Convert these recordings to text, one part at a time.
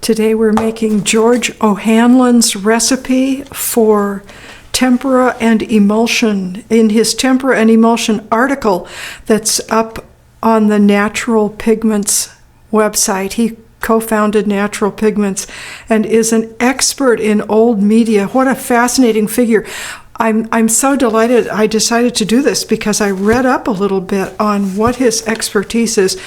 Today we're making George O'Hanlon's recipe for tempera and emulsion. In his tempera and emulsion article that's up on the Natural Pigments website, he co-founded Natural Pigments and is an expert in old media. What a fascinating figure. I'm so delighted I decided to do this because I read up a little bit on what his expertise is.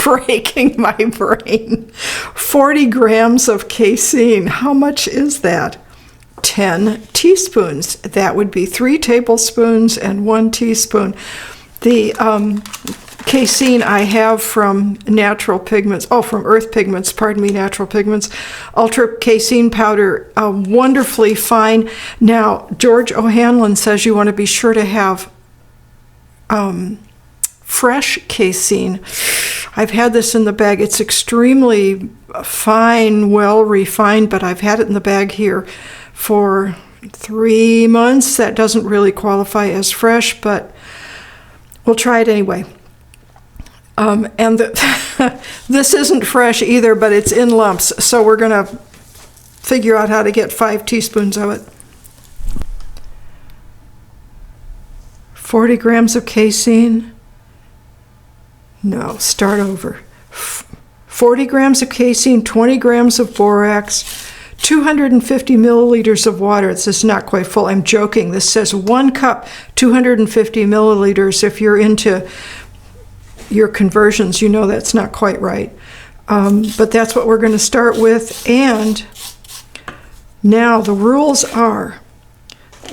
Breaking my brain. 40 grams of casein. How much is that? 10 teaspoons. That would be 3 tablespoons and 1 teaspoon. The casein I have from Natural Pigments, from Earth Pigments, Natural Pigments, Ultra Casein Powder, wonderfully fine. Now, George O'Hanlon says you want to be sure to have fresh casein. I've had this in the bag. It's extremely fine, well refined, but I've had it in the bag here for 3 months. That doesn't really qualify as fresh, but we'll try it anyway. This isn't fresh either, but it's in lumps, so we're going to figure out how to get 5 teaspoons of it. 40 grams of casein. No, start over. 40 grams of casein, 20 grams of borax, 250 milliliters of water. This is not quite full. I'm joking. This says 1 cup, 250 milliliters. If you're into your conversions, you know that's not quite right. But that's what we're going to start with. And now the rules are,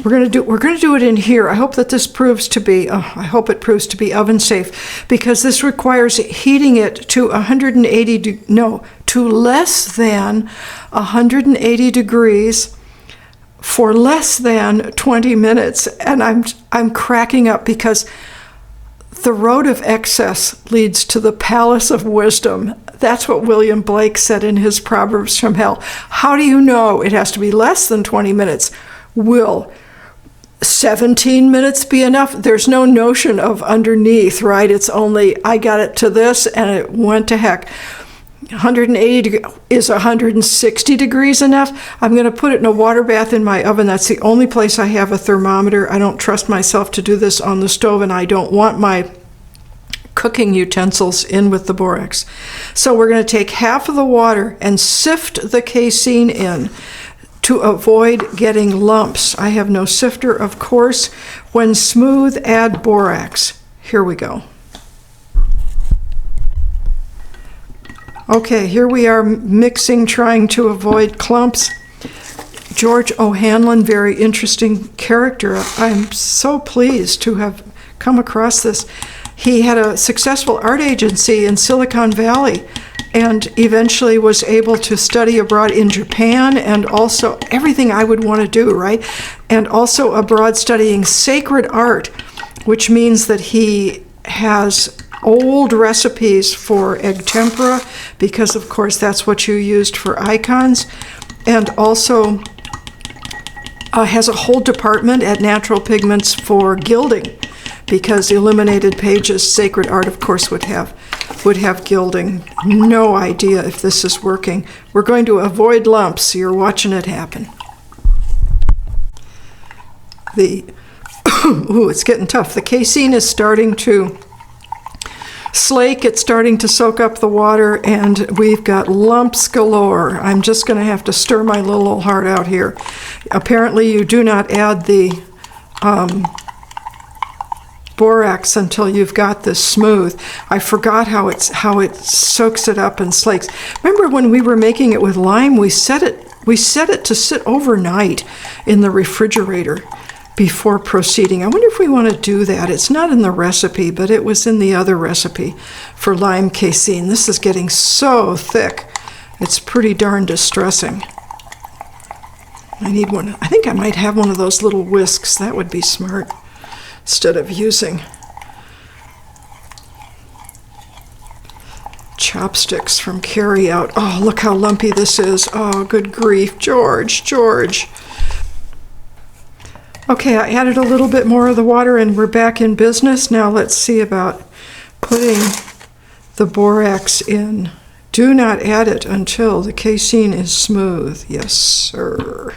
we're going to do it in here. I hope that this proves to be, I hope it proves to be oven safe, because this requires heating it to to less than 180 degrees for less than 20 minutes. And I'm cracking up because the road of excess leads to the palace of wisdom. That's what William Blake said in his Proverbs from Hell. How do you know it has to be less than 20 minutes? Will 17 minutes be enough? There's no notion of underneath, right? It's only, I got it to this and it went to heck. 180 degrees, is 160 degrees enough? I'm going to put it in a water bath in my oven. That's the only place I have a thermometer. I don't trust myself to do this on the stove, and I don't want my cooking utensils in with the borax. So we're going to take half of the water and sift the casein in to avoid getting lumps. I have no sifter, of course. When smooth, add borax. Here we go. Okay, here we are mixing, trying to avoid clumps. George O'Hanlon, very interesting character. I'm so pleased to have come across this. He had a successful art agency in Silicon Valley and eventually was able to study abroad in Japan, and also everything I would want to do, right? And also abroad studying sacred art, which means that he has old recipes for egg tempera, because of course that's what you used for icons, and also has a whole department at Natural Pigments for gilding, because illuminated pages, sacred art, of course, would have gilding. No idea if this is working. We're going to avoid lumps. You're watching it happen. It's getting tough. The casein is starting to slake. It's starting to soak up the water, and we've got lumps galore. I'm just going to have to stir my little old heart out here. Apparently, you do not add the borax until you've got this smooth. I forgot how it soaks it up and slakes. Remember when we were making it with lime, we set it to sit overnight in the refrigerator before proceeding. I wonder if we want to do that. It's not in the recipe, but it was in the other recipe for lime casein. This is getting so thick. It's pretty darn distressing. I need one. I think I might have one of those little whisks. That would be smart, instead of using chopsticks from carry out. Oh, look how lumpy this is. Oh, good grief, George. Okay, I added a little bit more of the water and we're back in business. Now let's see about putting the borax in. Do not add it until the casein is smooth. Yes, sir.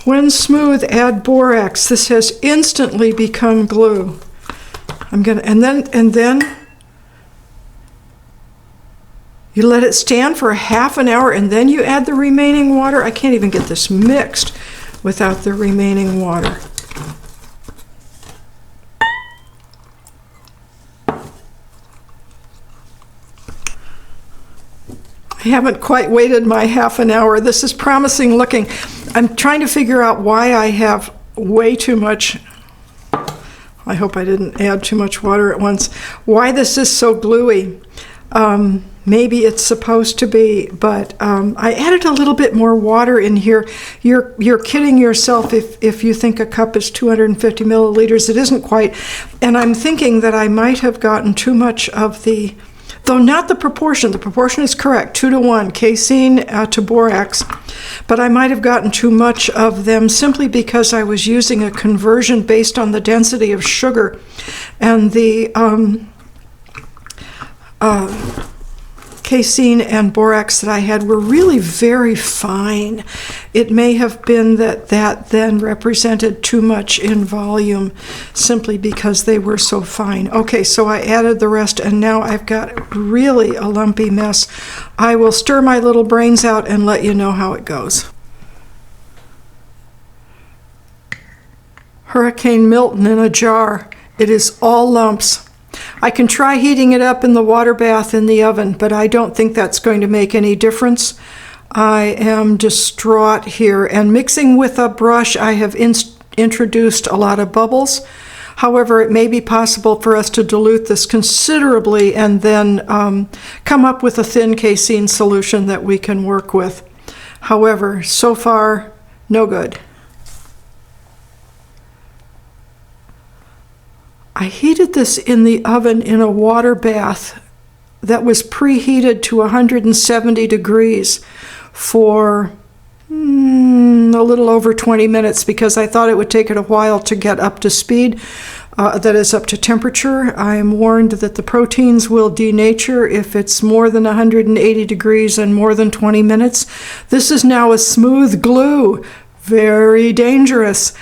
When smooth, add borax. This has instantly become glue. And then you let it stand for a half an hour, and then you add the remaining water. I can't even get this mixed without the remaining water. I haven't quite waited my half an hour. This is promising looking. I'm trying to figure out why I have way too much. I hope I didn't add too much water at once. Why this is so gluey. Maybe it's supposed to be, but I added a little bit more water in here. You're kidding yourself if you think a cup is 250 milliliters. It isn't quite. And I'm thinking that I might have gotten too much of the, though not the proportion. The proportion is correct, 2-to-1, casein to borax. But I might have gotten too much of them simply because I was using a conversion based on the density of sugar. And the casein and borax that I had were really very fine. It may have been that then represented too much in volume simply because they were so fine. Okay, so I added the rest, and now I've got really a lumpy mess. I will stir my little brains out and let you know how it goes. Hurricane Milton in a jar. It is all lumps. I can try heating it up in the water bath in the oven, but I don't think that's going to make any difference. I am distraught here, and mixing with a brush, I have introduced a lot of bubbles. However, it may be possible for us to dilute this considerably and then come up with a thin casein solution that we can work with. However, so far, no good. I heated this in the oven in a water bath that was preheated to 170 degrees for a little over 20 minutes because I thought it would take it a while to get up to speed, that is up to temperature. I am warned that the proteins will denature if it's more than 180 degrees and more than 20 minutes. This is now a smooth glue, very dangerous.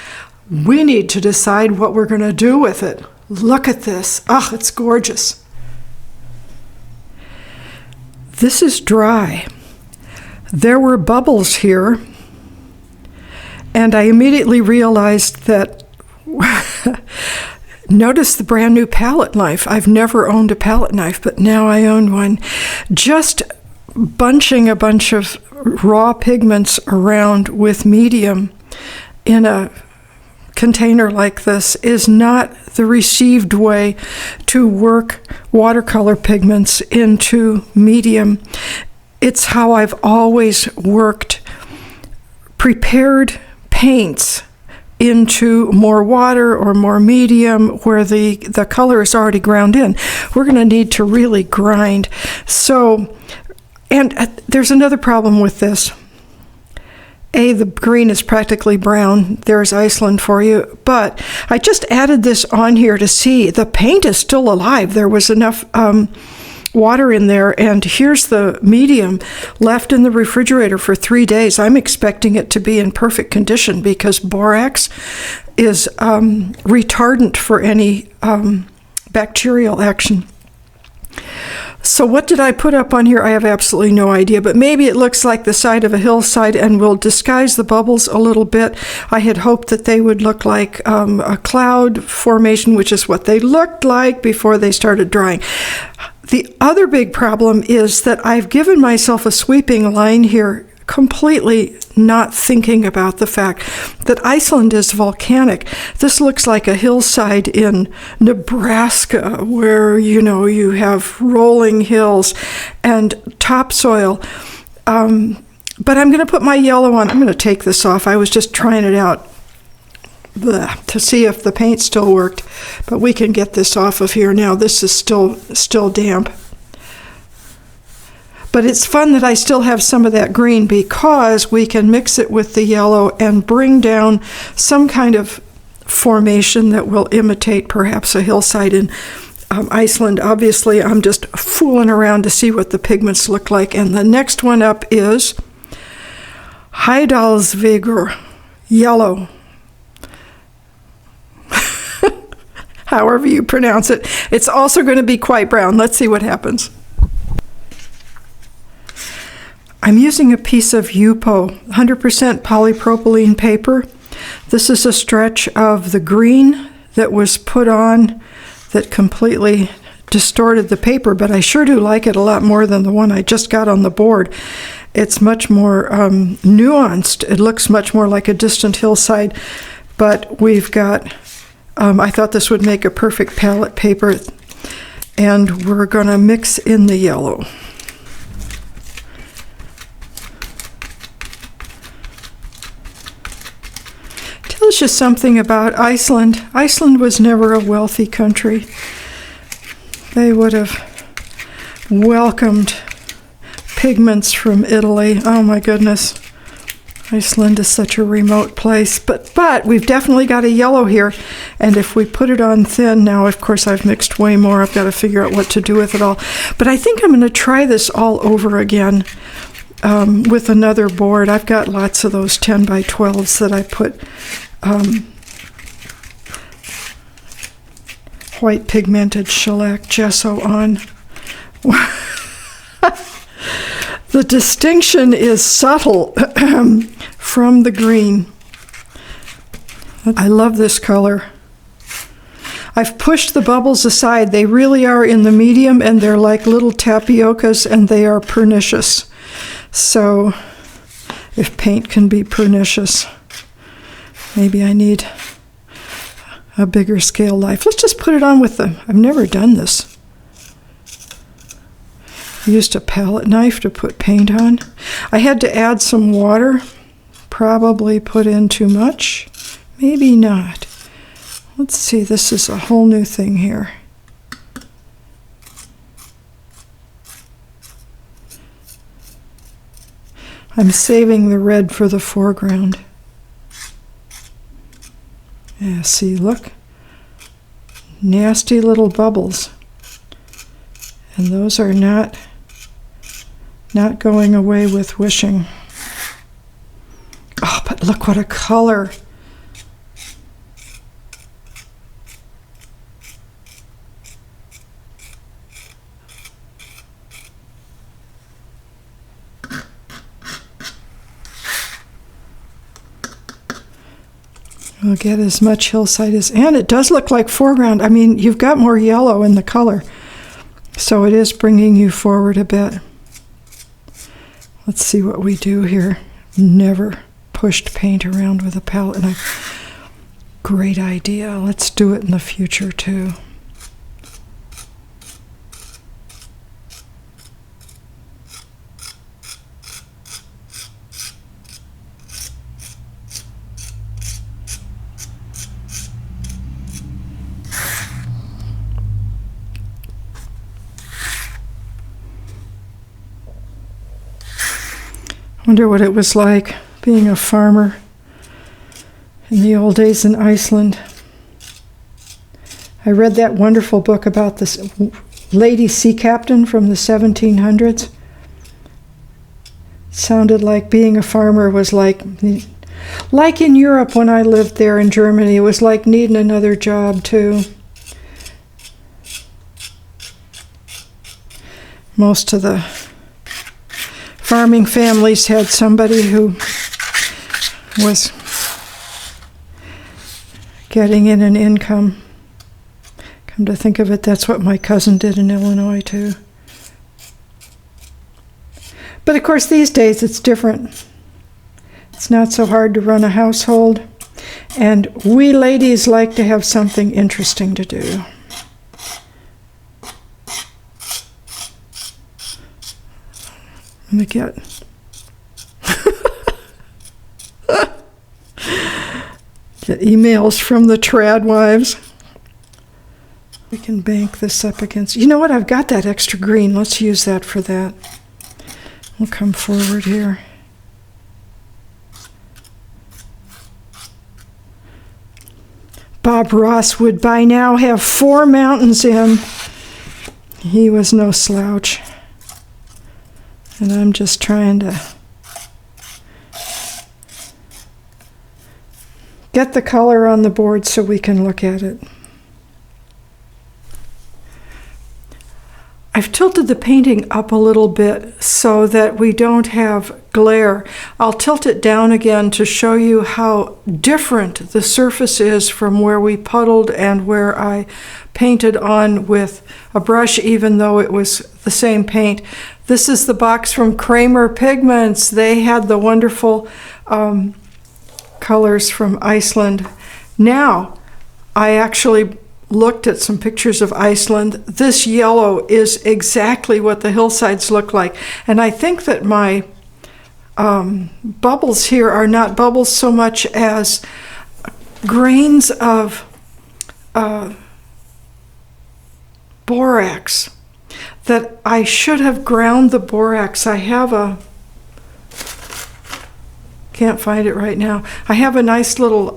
We need to decide what we're going to do with it. Look at this. Oh, it's gorgeous. This is dry. There were bubbles here, and I immediately realized that, notice the brand new palette knife. I've never owned a palette knife, but now I own one. Just bunching a bunch of raw pigments around with medium in a container like this is not the received way to work watercolor pigments into medium. It's how I've always worked prepared paints into more water or more medium where the color is already ground in. We're going to need to really grind. So, and there's another problem with this. The green is practically brown. There's Iceland for you. But I just added this on here to see the paint is still alive. There was enough water in there, and here's the medium left in the refrigerator for 3 days. I'm expecting it to be in perfect condition because borax is retardant for any bacterial action. So what did I put up on here? I have absolutely no idea, but maybe it looks like the side of a hillside and will disguise the bubbles a little bit. I had hoped that they would look like a cloud formation, which is what they looked like before they started drying. The other big problem is that I've given myself a sweeping line here, completely not thinking about the fact that Iceland is volcanic. This looks like a hillside in Nebraska where, you have rolling hills and topsoil. But I'm going to put my yellow on. I'm going to take this off. I was just trying it out to see if the paint still worked. But we can get this off of here now. This is still damp. But it's fun that I still have some of that green because we can mix it with the yellow and bring down some kind of formation that will imitate perhaps a hillside in Iceland. Obviously, I'm just fooling around to see what the pigments look like. And the next one up is Heidalsvegur yellow. However you pronounce it. It's also going to be quite brown. Let's see what happens. I'm using a piece of Yupo, 100% polypropylene paper. This is a stretch of the green that was put on that completely distorted the paper, but I sure do like it a lot more than the one I just got on the board. It's much more nuanced. It looks much more like a distant hillside, but we've got, I thought this would make a perfect palette paper, and we're going to mix in the yellow. Tells you something about Iceland. Iceland was never a wealthy country. They would have welcomed pigments from Italy. Oh my goodness. Iceland is such a remote place. But we've definitely got a yellow here. And if we put it on thin, now of course I've mixed way more. I've got to figure out what to do with it all. But I think I'm going to try this all over again with another board. I've got lots of those 10 by 12s that I put white pigmented shellac gesso on. The distinction is subtle from the green. I love this color. I've pushed the bubbles aside. They really are in the medium, and they're like little tapiocas, and they are pernicious. So if paint can be pernicious, maybe I need a bigger scale life. Let's just put it on with the, I've never done this. I used a palette knife to put paint on. I had to add some water, probably put in too much, maybe not. Let's see, this is a whole new thing here. I'm saving the red for the foreground. Yeah, see, look. Nasty little bubbles. And those are not going away with wishing. Oh, but look what a color. We'll get as much hillside as, and it does look like foreground. I mean, you've got more yellow in the color, so it is bringing you forward a bit. Let's see what we do here. Never pushed paint around with a palette. And great idea. Let's do it in the future too. Wonder what it was like being a farmer in the old days in Iceland. I read that wonderful book about this lady sea captain from the 1700s. It sounded like being a farmer was like in Europe when I lived there in Germany. It was like needing another job too. Most of the farming families had somebody who was getting in an income. Come to think of it, that's what my cousin did in Illinois too. But of course these days it's different. It's not so hard to run a household, and we ladies like to have something interesting to do. Let me get emails from the trad wives. We can bank this up against, you know what, I've got that extra green. Let's use that for that. We'll come forward here. Bob Ross would by now have 4 mountains in. He was no slouch. And I'm just trying to get the color on the board so we can look at it. I've tilted the painting up a little bit so that we don't have glare. I'll tilt it down again to show you how different the surface is from where we puddled and where I painted on with a brush, even though it was the same paint. This is the box from Kramer Pigments. They had the wonderful colors from Iceland. Now, I actually looked at some pictures of Iceland. This yellow is exactly what the hillsides look like. And I think that my bubbles here are not bubbles so much as grains of borax, that I should have ground the borax. I have a, can't find it right now. I have a nice little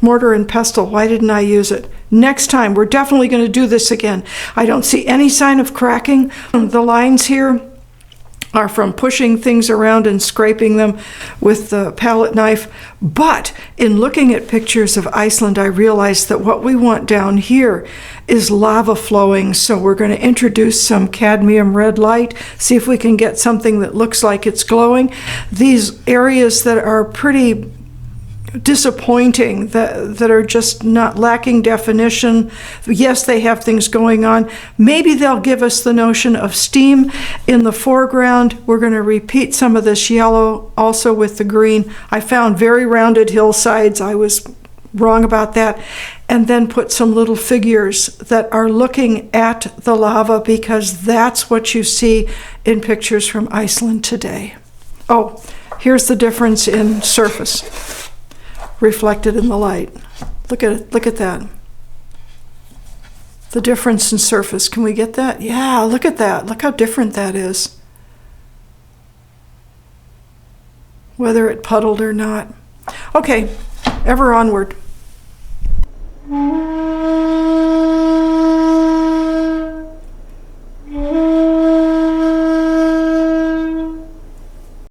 mortar and pestle. Why didn't I use it? Next time, we're definitely going to do this again. I don't see any sign of cracking. The lines here are from pushing things around and scraping them with the palette knife. But in looking at pictures of Iceland, I realized that what we want down here is lava flowing. So we're going to introduce some cadmium red light, see if we can get something that looks like it's glowing. These areas that are pretty disappointing, that are just not lacking definition. Yes, they have things going on. Maybe they'll give us the notion of steam. In the foreground, we're going to repeat some of this yellow also with the green. I found very rounded hillsides. I was wrong about that. And then put some little figures that are looking at the lava, because that's what you see in pictures from Iceland today. Oh, here's the difference in surface reflected in the light. Look at it. Look at that. The difference in surface. Can we get that? Yeah, look at that. Look how different that is. Whether it puddled or not. Okay, ever onward.